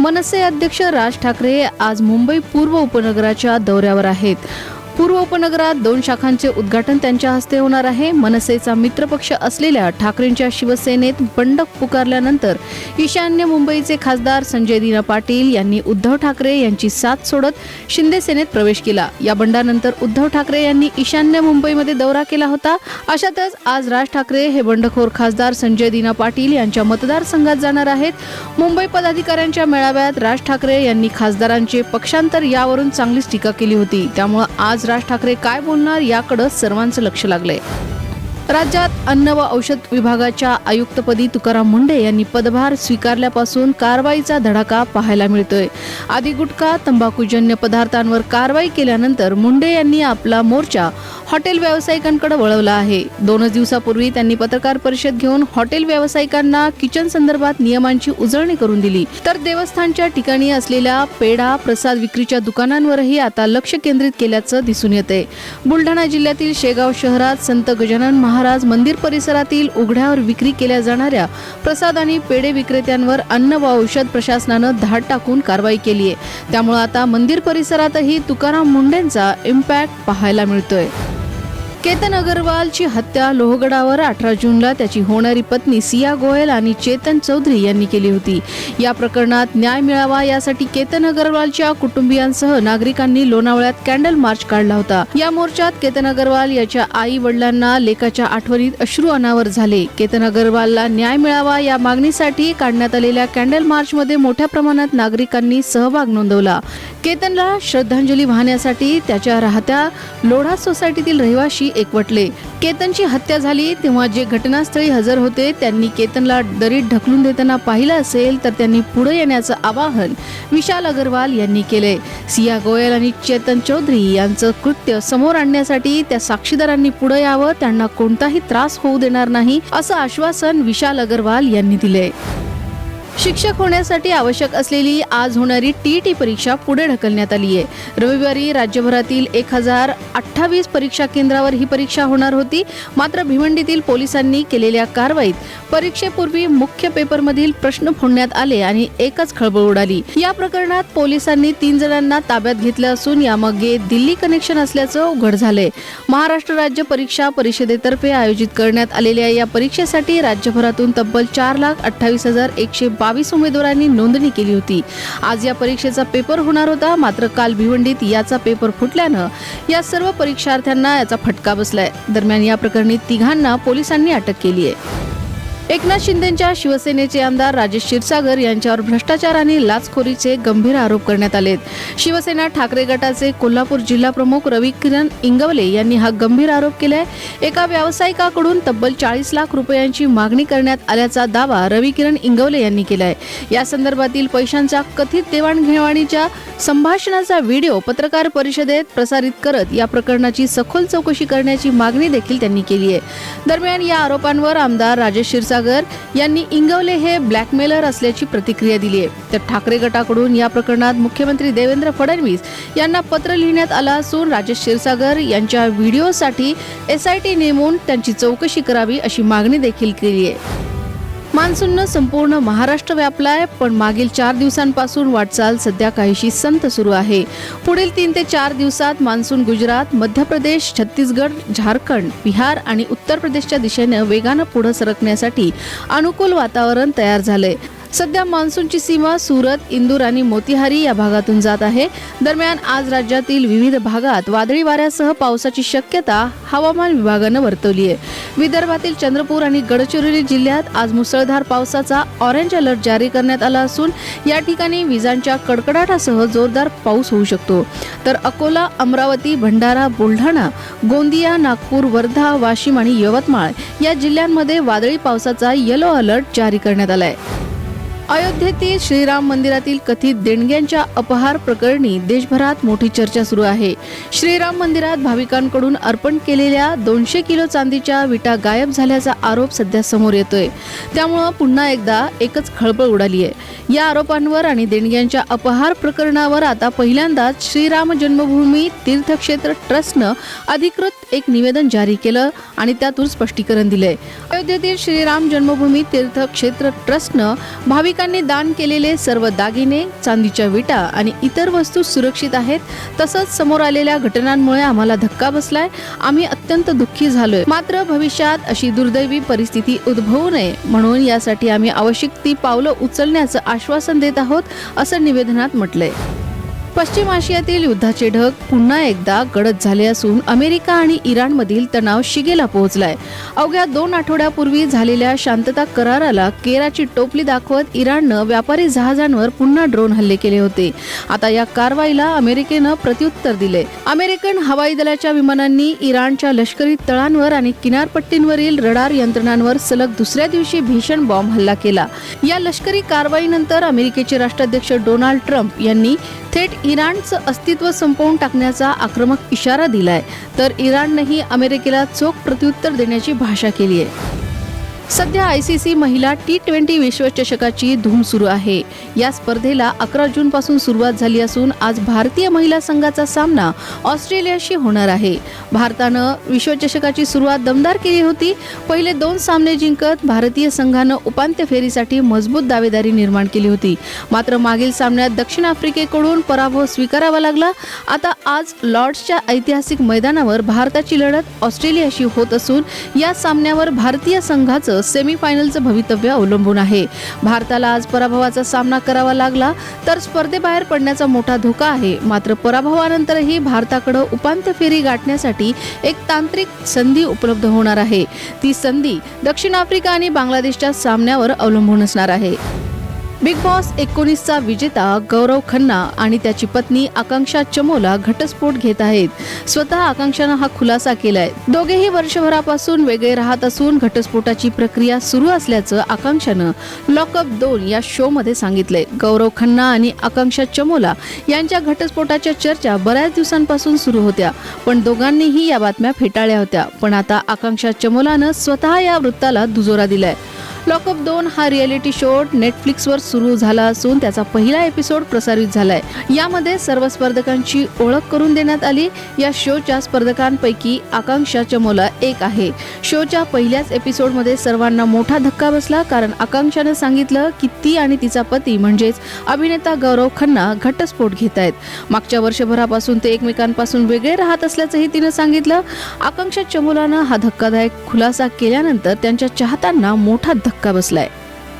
मनसे अध्यक्ष राज ठाकरे आज मुंबई पूर्व उपनगराच्या दौऱ्यावर आहेत. पूर्व उपनगरात 2 शाखांचे उद्घाटन त्यांच्या हस्ते होणार आहे. मनसेचा मित्रपक्ष असलेल्या ठाकरेंच्या शिवसेनेत बंड पुकारल्यानंतर ईशान्य मुंबईचे खासदार संजय दीना पाटील यांनी उद्धव ठाकरे यांची साथ सोडत शिंदे सेनेत प्रवेश केला. या बंडानंतर उद्धव ठाकरे यांनी ईशान्य मुंबईमध्ये दौरा केला होता. अशातच आज राज ठाकरे हे बंडखोर खासदार संजय दीना पाटील यांच्या मतदारसंघात जाणार आहेत. मुंबई पदाधिकाऱ्यांच्या मेळाव्यात राज ठाकरे यांनी खासदारांचे पक्षांतर यावरून चांगलीच टीका केली होती. त्यामुळे आज राज ठाकरे काय बोलणार याकडे सर्वांचं लक्ष लागलंय. राज्यात अन्न व औषध विभागाच्या आयुक्तपदी तुकाराम मुंढे यांनी पदभार स्वीकारल्यापासून कारवाईचा धडाका पाहायला मिळतोय. आधी गुटखा तंबाखूजन्य पदार्थांवर कारवाई केल्यानंतर मुंढे यांनी आपला मोर्चा हॉटेल व्यावसायिकांकडे वळवला आहे. 2 दिवसापूर्वी त्यांनी पत्रकार परिषद घेऊन हॉटेल व्यावसायिकांना किचन संदर्भात नियमांची उजळणी करून दिली. तर देवस्थानच्या ठिकाणी असलेल्या पेढा प्रसाद विक्रीच्या दुकानांवरही आता लक्ष केंद्रित केल्याचं दिसून येते. बुलढाणा जिल्ह्यातील शेगाव शहरात संत गजानन महाराज मंदिर परिसरातील उघड्यावर विक्री केल्या जाणाऱ्या प्रसाद आणि पेढे विक्रेत्यांवर अन्न व औषध प्रशासनानं धाड टाकून कारवाई केली आहे. त्यामुळे आता मंदिर परिसरातही तुकाराम मुंढेंचा इम्पॅक्ट पाहायला मिळतोय. केतन अग्रवालची हत्या लोहगडावर 18 जूनला त्याची होणारी पत्नी सिया गोयल आणि चेतन चौधरी यांनी केली होती. या प्रकरणात न्याय मिळावा यासाठी केतन अग्रवालच्या कुटुंबियांसह नागरिकांनी लोणावळ्यात कॅन्डल मार्च काढला होता. या मोर्चात केतन अग्रवाल याच्या आई वडिलांना लेकाच्या आठवणीत अश्रू अनावर झाले. केतन अग्रवालला न्याय मिळावा या मागणीसाठी काढण्यात आलेल्या कॅन्डल मार्चमध्ये मोठ्या प्रमाणात नागरिकांनी सहभाग नोंदवला. केतनला श्रद्धांजली वाहण्यासाठी त्याच्या राहत्या लोढा सोसायटीतील रहिवासी एकवटले. केतनची हत्या झाली तेव्हा जे घटनास्थळी हजर होते त्यांनी केतनला दरीत ढकलून देताना पाहिलं असेल तर त्यांनी पुढे येण्याचं आवाहन विशाल अग्रवाल यांनी केले. सिया गोयल आणि चेतन चौधरी यांचं कृत्य समोर आणण्यासाठी त्या साक्षीदारांनी पुढे यावं, त्यांना कोणताही त्रास होऊ देणार नाही असं आश्वासन विशाल अग्रवाल यांनी दिले. शिक्षक होण्यासाठी आवश्यक असलेली आज होणारी टीईटी परीक्षा पुढे ढकलण्यात आली आहे. रविवारी राज्यभरातील 1028 परीक्षा केंद्रावर ही परीक्षा होणार होती. मात्र भिवंडीतील पोलिसांनी केलेल्या कारवाईत परीक्षेपूर्वी मुख्य पेपरमधील प्रश्न फोडण्यात आले आणि एकच खळबळ उडाली. या प्रकरणात पोलिसांनी 3 जणांना ताब्यात घेतलं असून यामागे दिल्ली कनेक्शन असल्याचं उघड झालंय. महाराष्ट्र राज्य परीक्षा परिषदेतर्फे आयोजित करण्यात आलेल्या या परीक्षेसाठी राज्यभरातून तब्बल 4,28,122 उमेदवारांनी नोंदणी केली होती. आज या परीक्षेचा पेपर होणार होता. मात्र काल भिवंडीत याचा पेपर फुटल्यानं या सर्व परीक्षार्थ्यांना याचा फटका बसलाय. दरम्यान या प्रकरणी 3 पोलिसांनी अटक केली आहे. एकनाथ शिंदेच्या शिवसेनेचे आमदार राजेश क्षीरसागर यांच्यावर भ्रष्टाचार आणि लाचखोरीचे गंभीर आरोप करण्यात आलेत. शिवसेना ठाकरे गटाचे कोल्हापूर जिल्हा प्रमुख रविकिरण इंगवले यांनी हा गंभीर आरोप केलाय. एका व्यावसायिकाकडून तब्बल 40 लाख रुपयांची मागणी करण्यात आल्याचा दावा रविकिरण इंगवले यांनी केलाय. या संदर्भातील पैशांच्या कथित देवाणघेवाणीच्या संभाषणाचा व्हिडिओ पत्रकार परिषदेत प्रसारित करत या प्रकरणाची सखोल चौकशी करण्याची मागणी देखील त्यांनी केली आहे. दरम्यान या आरोपांवर आमदार राजेश क्षीरसागर यांनी इंगवले हे ब्लॅकमेलर असल्याची प्रतिक्रिया दिली आहे. तर ठाकरे गटाकडून या प्रकरणात मुख्यमंत्री देवेंद्र फडणवीस यांना पत्र लिहिण्यात आलं असून राजेश क्षीरसागर यांच्या व्हिडिओसाठी SIT नेमून त्यांची चौकशी करावी अशी मागणी देखील केली आहे. मान्सूननं संपूर्ण महाराष्ट्र व्यापलाय, पण मागील 4 दिवसांपासून वाटचाल सध्या काहीशी संथ सुरू आहे. पुढील 3 ते 4 दिवसात मान्सून गुजरात, मध्य प्रदेश, छत्तीसगड, झारखंड, बिहार आणि उत्तर प्रदेशच्या दिशेने वेगानं पुढे सरकण्यासाठी अनुकूल वातावरण तयार झालंय. सध्या मान्सूनची सीमा सुरत, इंदूर आणि मोतीहारी या भागातून जात आहे. दरम्यान आज राज्यातील विविध भागात वादळी वाऱ्यासह पावसाची शक्यता हवामान विभागानं वर्तवली आहे. विदर्भातील चंद्रपूर आणि गडचिरोली जिल्ह्यात आज मुसळधार पावसाचा ऑरेंज अलर्ट जारी करण्यात आला असून या ठिकाणी विजांच्या कडकडाटासह जोरदार पाऊस होऊ शकतो. तर अकोला, अमरावती, भंडारा, बुलढाणा, गोंदिया, नागपूर, वर्धा, वाशिम आणि यवतमाळ या जिल्ह्यांमध्ये वादळी पावसाचा येलो अलर्ट जारी करण्यात आलाय. अयोध्येतील श्रीराम मंदिरातील कथित देणग्यांच्या अपहार प्रकरणी देशभरात मोठी चर्चा सुरू आहे. श्रीराम मंदिरात भाविकांकडून अर्पण केलेल्या 200 किलो चांदीच्या विटा गायब झाल्याचा आरोप सध्या समोर येतोय. त्यामुळे पुन्हा एकदा एकच खळबळ उडाली आहे. या आरोपांवर आणि देणग्यांच्या अपहार प्रकरणावर आता पहिल्यांदाच श्रीराम जन्मभूमी तीर्थक्षेत्र ट्रस्टनं अधिकृत एक निवेदन जारी केलं आणि त्यातून स्पष्टीकरण दिलंय. अयोध्येतील श्रीराम जन्मभूमी तीर्थक्षेत्र ट्रस्टनं भाविकांना नागरिकांनी दान केलेले सर्व दागिने, चांदीच्या विटा आणि इतर वस्तू सुरक्षित आहेत. तसंच समोर आलेल्या घटनांमुळे आम्हाला धक्का बसलाय. आम्ही अत्यंत दुःखी झालोय. मात्र भविष्यात अशी दुर्दैवी परिस्थिती उद्भवू नये म्हणून यासाठी आम्ही आवश्यक ती पावलं उचलण्याचं आश्वासन देत आहोत, असं निवेदनात म्हटलंय. पश्चिम आशियातील युद्धाचे ढग पुन्हा एकदा गडद झाले असून अमेरिका आणि इराणमधील तणाव शिगेला पोहोचलाय. अवघ्या 2 आठवड्यापूर्वी झालेल्या शांतता कराराला केराची टोपली दाखवत इराणनं व्यापारी जहाजांवर पुन्हा ड्रोन हल्ले केले होते. आता या कारवाईला अमेरिकेनं प्रत्युत्तर दिले. अमेरिकन हवाई दलाच्या विमानांनी इराणच्या लष्करी तळांवर आणि किनारपट्टींवरील रडार यंत्रणांवर सलग दुसऱ्या दिवशी भीषण बॉम्ब हल्ला केला. या लष्करी कारवाईनंतर अमेरिकेचे राष्ट्राध्यक्ष डोनाल्ड ट्रम्प यांनी थेट इराणचं अस्तित्व संपवून टाकण्याचा आक्रमक इशारा दिलाय. तर इराणनेही अमेरिकेला चोख प्रत्युत्तर देण्याची भाषा केली आहे. सध्या ICC महिला T20 विश्वचषकाची धूम सुरू आहे. या स्पर्धेला 11 जून पासून सुरुवात झाली असून आज भारतीय महिला संघाचा सामना ऑस्ट्रेलियाशी होणार आहे. भारतानं विश्वचषकाची सुरुवात दमदार केली होती. पहिले 2 सामने जिंकत भारतीय संघानं उपांत्य फेरीसाठी मजबूत दावेदारी निर्माण केली होती. मात्र मागील सामन्यात दक्षिण आफ्रिकेकडून पराभव स्वीकारावा लागला. आता आज लॉर्ड्सच्या ऐतिहासिक मैदानावर भारताची लढत ऑस्ट्रेलियाशी होत असून या सामन्यावर भारतीय संघाचं सेमीफायनलचं भवितव्य अवलंबून आहे. भारताला आज पराभवाचा सामना करावा लागला तर स्पर्धेबाहेर पडण्याचा मोठा धोका आहे. मात्र पराभवानंतरही भारताकडे उपांत्य फेरी गाठण्यासाठी एक तांत्रिक संधी उपलब्ध होणार आहे. ती संधी दक्षिण आफ्रिका आणि बांगलादेशच्या सामन्यावर अवलंबून असणार आहे. बिग बॉस 19चा विजेता गौरव खन्ना आणि त्याची पत्नी आकांक्षा चमोला घटस्फोट घेत आहेत. स्वतः आकांक्षानं हा खुलासा केलाय. दोघेही वर्षभरापासून वेगळे राहत असून घटस्फोटाची प्रक्रिया सुरू असल्याचं आकांक्षानं लॉकअप 2 या शो मध्ये सांगितलंय. गौरव खन्ना आणि आकांक्षा चमोला यांच्या घटस्फोटाच्या चर्चा बऱ्याच दिवसांपासून सुरू होत्या, पण दोघांनीही या बातम्या फेटाळल्या होत्या. पण आता आकांक्षा चमोलानं स्वतः या वृत्ताला दुजोरा दिलाय. लॉकअप 2 हा रिअलिटी शो नेटफ्लिक्सवर सुरू झाला असून त्याचा पहिला एपिसोड प्रसारित झालाय. यामध्ये सर्व स्पर्धकांची ओळख करून देण्यात आली. या शोच्या स्पर्धकांपैकी आकांक्षा चमोला एक आहे. शोच्या पहिल्याच एपिसोडमध्ये सर्वांना मोठा धक्का बसला, कारण आकांक्षानं सांगितलं की ती आणि तिचा पती म्हणजेच अभिनेता गौरव खन्ना घटस्फोट घेत आहेत. मागच्या वर्षभरापासून ते एकमेकांपासून वेगळे राहत असल्याचंही तिनं सांगितलं. आकांक्षा चमोलानं हा धक्कादायक खुलासा केल्यानंतर त्यांच्या चाहत्यांना मोठा धक्का बसलाय.